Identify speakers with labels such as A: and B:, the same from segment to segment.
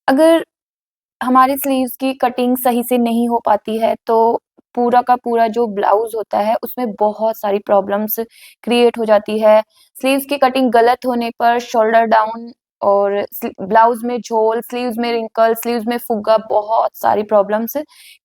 A: अगर हमारे स्लीव्स की कटिंग सही से नहीं हो पाती है तो पूरा का पूरा जो ब्लाउज होता है उसमें बहुत सारी प्रॉब्लम्स क्रिएट हो जाती है। स्लीव्स की कटिंग गलत होने पर शोल्डर डाउन और ब्लाउज में झोल, स्लीव्स में रिंकल, स्लीव्स में फुग्गा, बहुत सारी प्रॉब्लम्स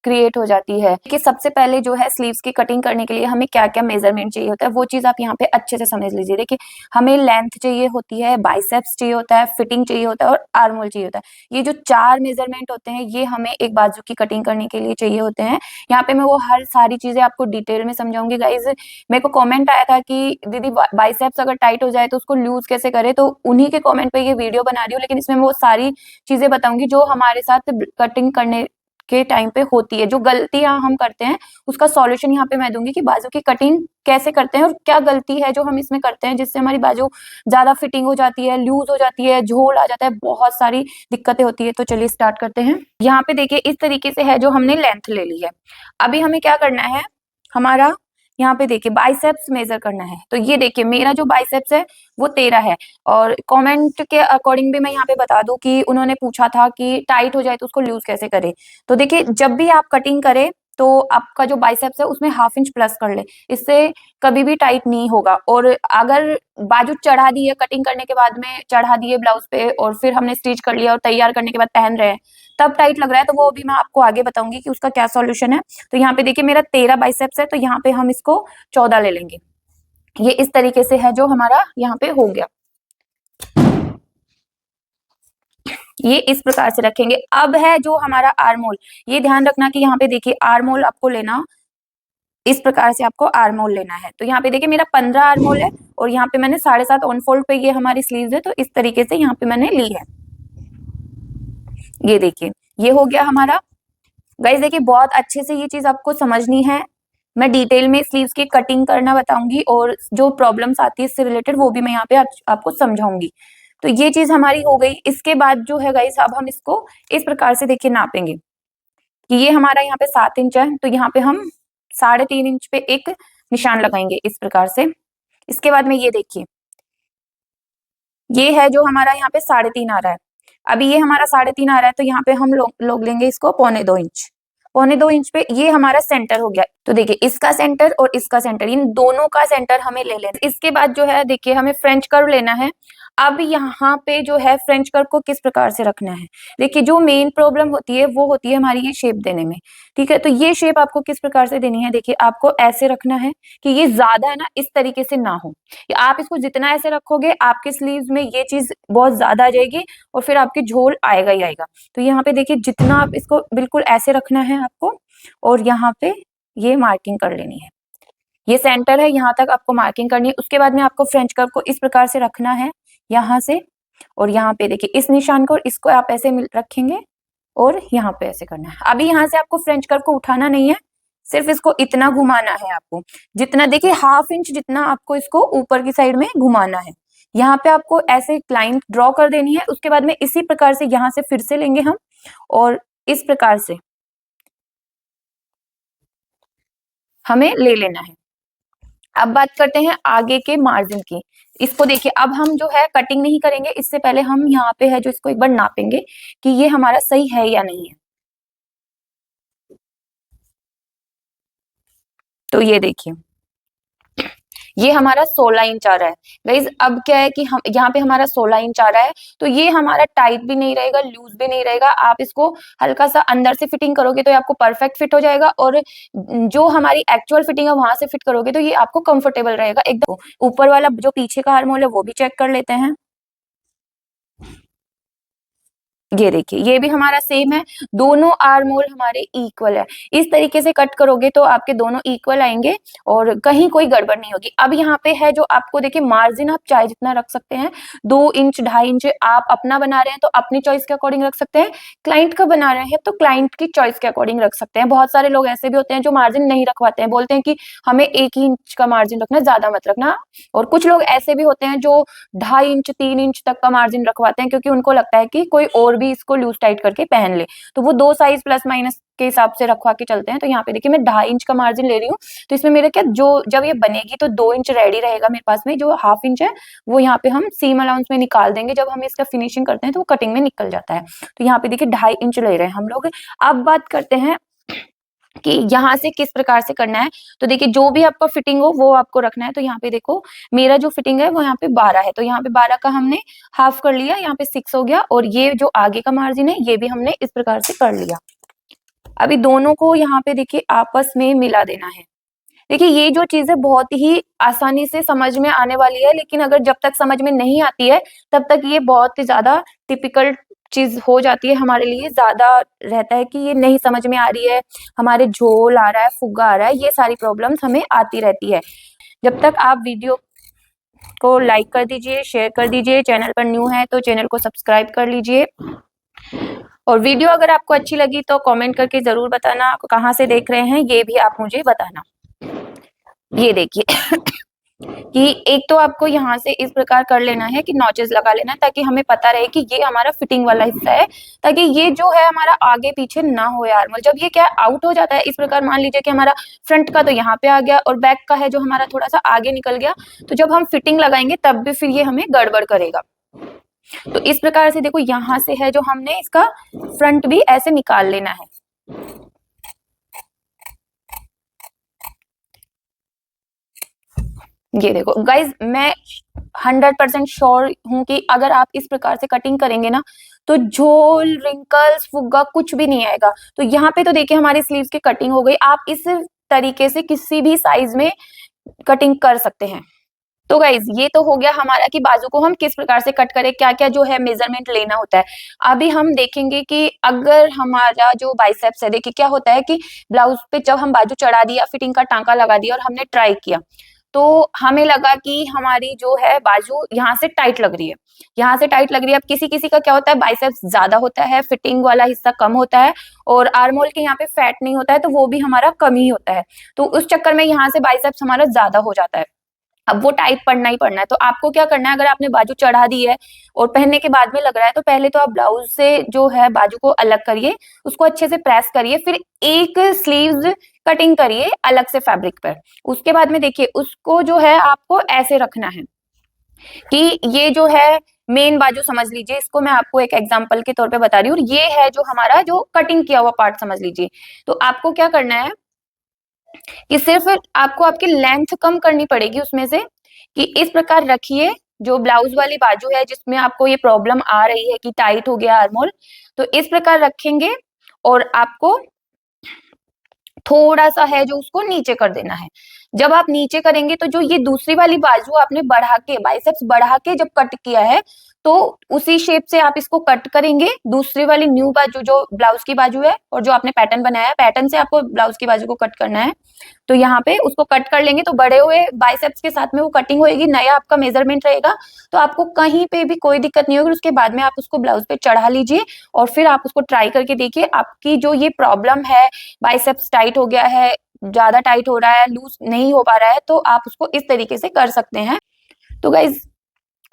A: क्रिएट हो जाती है। कि सबसे पहले जो है स्लीव्स की कटिंग करने के लिए हमें क्या क्या मेजरमेंट चाहिए होता है वो चीज आप यहाँ पे अच्छे से समझ लीजिए। देखिए, हमें लेंथ चाहिए होती है, बाइसेप्स चाहिए होता है, फिटिंग चाहिए होता है और आर्म होल चाहिए होता है। ये जो 4 मेजरमेंट होते हैं ये हमें एक बाजू की कटिंग करने के लिए चाहिए होते हैं। यहाँ पे मैं वो हर सारी चीजें आपको डिटेल में समझाऊंगी गाइज। मेरे को कमेंट आया था कि दीदी बाइसेप्स अगर टाइट हो जाए तो उसको लूज कैसे करे, तो उन्हीं के कमेंट पे ये वीडियो बना रही हूँ। लेकिन इसमें मैं वो सारी चीजें बताऊंगी जो हमारे साथ कटिंग करने के टाइम पे होती है, जो गलतियां हम करते हैं उसका सॉल्यूशन यहाँ पे मैं दूंगी कि बाजू की कटिंग कैसे करते हैं और क्या गलती है जो हम इसमें करते हैं जिससे हमारी बाजू ज्यादा फिटिंग हो जाती है, लूज हो जाती है, झोल आ जाता है, बहुत सारी दिक्कतें होती है। तो चलिए स्टार्ट करते हैं। यहाँ पे देखिए इस तरीके से है जो हमने लेंथ ले ली है। अभी हमें क्या करना है, हमारा यहाँ पे देखिए बाइसेप्स मेजर करना है। तो ये देखिए मेरा जो बाइसेप्स है वो 13 है। और कमेंट के अकॉर्डिंग भी मैं यहाँ पे बता दूं कि उन्होंने पूछा था कि टाइट हो जाए तो उसको लूज कैसे करे। तो देखिए जब भी आप कटिंग करें तो आपका जो बाइसेप्स है उसमें ½ इंच प्लस कर ले, इससे कभी भी टाइट नहीं होगा। और अगर बाजू चढ़ा दी है, कटिंग करने के बाद में चढ़ा दिए ब्लाउज पे और फिर हमने स्टिच कर लिया और तैयार करने के बाद पहन रहे हैं तब टाइट लग रहा है, तो वो भी मैं आपको आगे बताऊंगी कि उसका क्या सॉल्यूशन है। तो यहाँ पे देखिए मेरा 13 बाइसेप्स है तो यहाँ पे हम इसको 14 ले लेंगे। ये इस तरीके से है जो हमारा यहाँ पे हो गया। ये इस प्रकार से रखेंगे। अब है जो हमारा आर्म होल, ये ध्यान रखना कि यहाँ पे देखिए आर्म होल आपको लेना, इस प्रकार से आपको आर्म होल लेना है। तो यहाँ पे देखिए मेरा 15 आर्म होल है और यहाँ पे मैंने 7.5 ऑन फोल्ड पे ये हमारी स्लीव्स है तो इस तरीके से यहाँ पे मैंने ली है। ये देखिए ये हो गया हमारा। गाइस देखिए बहुत अच्छे से ये चीज आपको समझनी है। मैं डिटेल में स्लीव्स की कटिंग करना बताऊंगी और जो प्रॉब्लम्स आती है इससे रिलेटेड वो भी मैं यहाँ पे आपको समझाऊंगी। तो ये चीज हमारी हो गई। इसके बाद जो है गाइस अब हम इसको इस प्रकार से देखिए नापेंगे कि ये हमारा यहाँ पे 7 इंच है तो यहाँ पे हम 3.5 इंच पे एक निशान लगाएंगे इस प्रकार से। इसके बाद में ये देखिए ये है जो हमारा यहाँ पे 3.5 आ रहा है। अभी ये हमारा 3.5 आ रहा है तो यहाँ पे हम लोग लेंगे इसको 1.25 इंच। 1.25 इंच पे ये हमारा सेंटर हो गया। तो देखिए इसका सेंटर और इसका सेंटर, इन दोनों का सेंटर हमें ले लेना। इसके बाद जो है देखिए हमें फ्रेंच कर्व लेना है। अब यहाँ पे जो है फ्रेंच कर्व को किस प्रकार से रखना है, देखिए जो मेन प्रॉब्लम होती है वो होती है हमारी ये शेप देने में। ठीक है, तो ये शेप आपको किस प्रकार से देनी है, देखिए आपको ऐसे रखना है कि ये ज्यादा है ना इस तरीके से ना हो। आप इसको जितना ऐसे रखोगे आपके स्लीव्स में ये चीज बहुत ज्यादा आ जाएगी और फिर आपके झोल आएगा ही आएगा। तो यहाँ पे देखिए जितना आप इसको बिल्कुल ऐसे रखना है आपको और यहाँ पे ये मार्किंग कर लेनी है। ये सेंटर है, यहाँ तक आपको मार्किंग करनी है। उसके बाद में आपको फ्रेंच कर्व को इस प्रकार से रखना है यहाँ से, और यहाँ पे देखिए इस निशान को और इसको आप ऐसे रखेंगे और यहाँ पे ऐसे करना है। अभी यहाँ से आपको फ्रेंच कर्व को उठाना नहीं है, सिर्फ इसको इतना घुमाना है आपको, जितना देखिए ½ इंच जितना आपको इसको ऊपर की साइड में घुमाना है। यहाँ पे आपको ऐसे लाइन ड्रॉ कर देनी है। उसके बाद में इसी प्रकार से यहाँ से फिर से लेंगे हम और इस प्रकार से हमें ले लेना है। अब बात करते हैं आगे के मार्जिन की। इसको देखिए अब हम जो है कटिंग नहीं करेंगे, इससे पहले हम यहाँ पे है जो इसको एक बार नापेंगे कि ये हमारा सही है या नहीं है। तो ये देखिए ये हमारा 16 इंच आ रहा है। गाइज अब क्या है कि हम यहाँ पे हमारा 16 इंच आ रहा है तो ये हमारा टाइट भी नहीं रहेगा, लूज भी नहीं रहेगा। आप इसको हल्का सा अंदर से फिटिंग करोगे तो ये आपको परफेक्ट फिट हो जाएगा और जो हमारी एक्चुअल फिटिंग है वहां से फिट करोगे तो ये आपको कंफर्टेबल रहेगा एकदम। ऊपर वाला जो पीछे का आर्म होल है वो भी चेक कर लेते हैं। ये देखिए ये भी हमारा सेम है, दोनों आर्म होल हमारे इक्वल है। इस तरीके से कट करोगे तो आपके दोनों इक्वल आएंगे और कहीं कोई गड़बड़ नहीं होगी। अब यहाँ पे है जो आपको देखिए मार्जिन आप चाहे जितना रख सकते हैं, 2 इंच 2.5 इंच। आप अपना बना रहे हैं तो अपनी चॉइस के अकॉर्डिंग रख सकते हैं, क्लाइंट का बना रहे हैं तो क्लाइंट की चॉइस के अकॉर्डिंग रख सकते हैं। बहुत सारे लोग ऐसे भी होते हैं जो मार्जिन नहीं रखवाते हैं, बोलते हैं कि हमें 1 ही इंच का मार्जिन रखना, ज्यादा मत रखना। और कुछ लोग ऐसे भी होते हैं जो 2.5 इंच 3 इंच तक का मार्जिन रखवाते हैं क्योंकि उनको लगता है कि कोई और तभी इसको लूज टाइट करके पहन ले। तो वो 2 साइज प्लस माइनस के हिसाब से रखवा के चलते हैं। तो यहाँ पे देखिए मैं 2.5 इंच का मार्जिन ले रही हूँ, तो इसमें मेरे क्या जो जब ये बनेगी तो 2 इंच रेडी रहेगा मेरे पास में, जो 1/2 इंच है वो यहाँ पे हम सीम अलाउंस में निकाल देंगे। जब हम इसका फिनिशिंग करते हैं तो वो कटिंग में निकल जाता है। तो यहाँ पे देखिए 2.5 इंच ले रहे हैं हम लोग। अब बात करते हैं कि यहाँ से किस प्रकार से करना है। तो देखिए जो भी आपका फिटिंग हो वो आपको रखना है। तो यहाँ पे देखो मेरा जो फिटिंग है वो यहाँ पे 12 है, तो यहाँ पे 12 का हमने हाफ कर लिया, यहाँ पे 6 हो गया, और ये जो आगे का मार्जिन है ये भी हमने इस प्रकार से कर लिया। अभी दोनों को यहाँ पे देखिए आपस में मिला देना है। देखिए ये जो चीज है बहुत ही आसानी से समझ में आने वाली है, लेकिन अगर जब तक समझ में नहीं आती है तब तक ये बहुत ही ज्यादा टिपिकल चीज हो जाती है हमारे लिए। ज्यादा रहता है कि ये नहीं समझ में आ रही है, हमारे झोल आ रहा है, फुग्गा आ रहा है, ये सारी प्रॉब्लम्स हमें आती रहती है। जब तक आप वीडियो को लाइक कर दीजिए, शेयर कर दीजिए, चैनल पर न्यू है तो चैनल को सब्सक्राइब कर लीजिए, और वीडियो अगर आपको अच्छी लगी तो कमेंट करके जरूर बताना कहाँ से देख रहे हैं ये भी आप मुझे बताना। ये देखिए कि एक तो आपको यहाँ से इस प्रकार कर लेना है कि नॉचेस लगा लेना है, ताकि हमें पता रहे कि ये हमारा फिटिंग वाला हिस्सा है, ताकि ये जो है हमारा आगे पीछे ना हो यार। मतलब जब ये क्या आउट हो जाता है इस प्रकार, मान लीजिए कि हमारा फ्रंट का तो यहाँ पे आ गया और बैक का है जो हमारा थोड़ा सा आगे निकल गया, तो जब हम फिटिंग लगाएंगे तब भी फिर ये हमें गड़बड़ करेगा। तो इस प्रकार से देखो यहाँ से है जो हमने इसका फ्रंट भी ऐसे निकाल लेना है। ये देखो गाइज, मैं 100% श्योर हूं कि अगर आप इस प्रकार से कटिंग करेंगे ना तो झोल, रिंकल्स, फुग्गा कुछ भी नहीं आएगा। तो यहाँ पे तो देखिए हमारी स्लीव्स की कटिंग हो गई। आप इस तरीके से किसी भी साइज में कटिंग कर सकते हैं। तो गाइज ये तो हो गया हमारा कि बाजू को हम किस प्रकार से कट करें, क्या क्या जो है मेजरमेंट लेना होता है। अभी हम देखेंगे कि अगर हमारा जो बाइसेप्स है, देखिए क्या होता है कि ब्लाउज पे जब हम बाजू चढ़ा दिया, फिटिंग का टांका लगा दिया और हमने ट्राई किया, तो हमें लगा कि हमारी जो है बाजू यहाँ से टाइट लग रही है, यहाँ से टाइट लग रही है। अब किसी किसी का क्या होता है बाइसेप्स ज्यादा होता है, फिटिंग वाला हिस्सा कम होता है, और आर्म होल के यहाँ पे फैट नहीं होता है, तो वो भी हमारा कम ही होता है। तो उस चक्कर में यहाँ से बाइसेप्स हमारा ज्यादा हो जाता है। अब वो टाइट पड़ना ही पड़ना है। तो आपको क्या करना है, अगर आपने बाजू चढ़ा दी है और पहनने के बाद में लग रहा है, तो पहले तो आप ब्लाउज से जो है बाजू को अलग करिए, उसको अच्छे से प्रेस करिए, फिर एक स्लीव्स कटिंग करिए अलग से फैब्रिक पर। उसके बाद में देखिए उसको जो है आपको ऐसे रखना है कि ये जो है मेन बाजू समझ लीजिए, इसको मैं आपको एक एग्जांपल के तौर पे बता रही हूँ। ये है जो हमारा जो कटिंग किया हुआ पार्ट समझ लीजिए। तो आपको क्या करना है कि सिर्फ आपको आपकी लेंथ कम करनी पड़ेगी उसमें से, कि इस प्रकार रखिए जो ब्लाउज वाली बाजू है जिसमें आपको ये प्रॉब्लम आ रही है कि टाइट हो गया आर्म होल, तो इस प्रकार रखेंगे और आपको थोड़ा सा है जो उसको नीचे कर देना है। जब आप नीचे करेंगे तो जो ये दूसरी वाली बाजू आपने बढ़ा के, बाइसेप्स बढ़ा के जब कट किया है, तो उसी शेप से आप इसको कट करेंगे। दूसरी वाली न्यू बाजू जो ब्लाउज की बाजू है और जो आपने पैटर्न बनाया है, पैटर्न से आपको ब्लाउज की बाजू को कट करना है। तो यहाँ पे उसको कट कर लेंगे तो बड़े हुए बाइसेप्स के साथ में वो कटिंग होएगी, नया आपका मेजरमेंट रहेगा, तो आपको कहीं पे भी कोई दिक्कत नहीं होगी। उसके बाद में आप उसको ब्लाउज पे चढ़ा लीजिए और फिर आप उसको ट्राई करके देखिए। आपकी जो ये प्रॉब्लम है, बाइसेप्स टाइट हो गया है, ज्यादा टाइट हो रहा है, लूज नहीं हो पा रहा है, तो आप उसको इस तरीके से कर सकते हैं। तो गाइज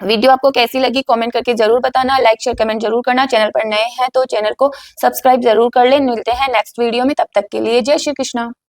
A: वीडियो आपको कैसी लगी कमेंट करके जरूर बताना, लाइक शेयर कमेंट जरूर करना। चैनल पर नए हैं तो चैनल को सब्सक्राइब जरूर कर ले। मिलते हैं नेक्स्ट वीडियो में, तब तक के लिए जय श्री कृष्णा।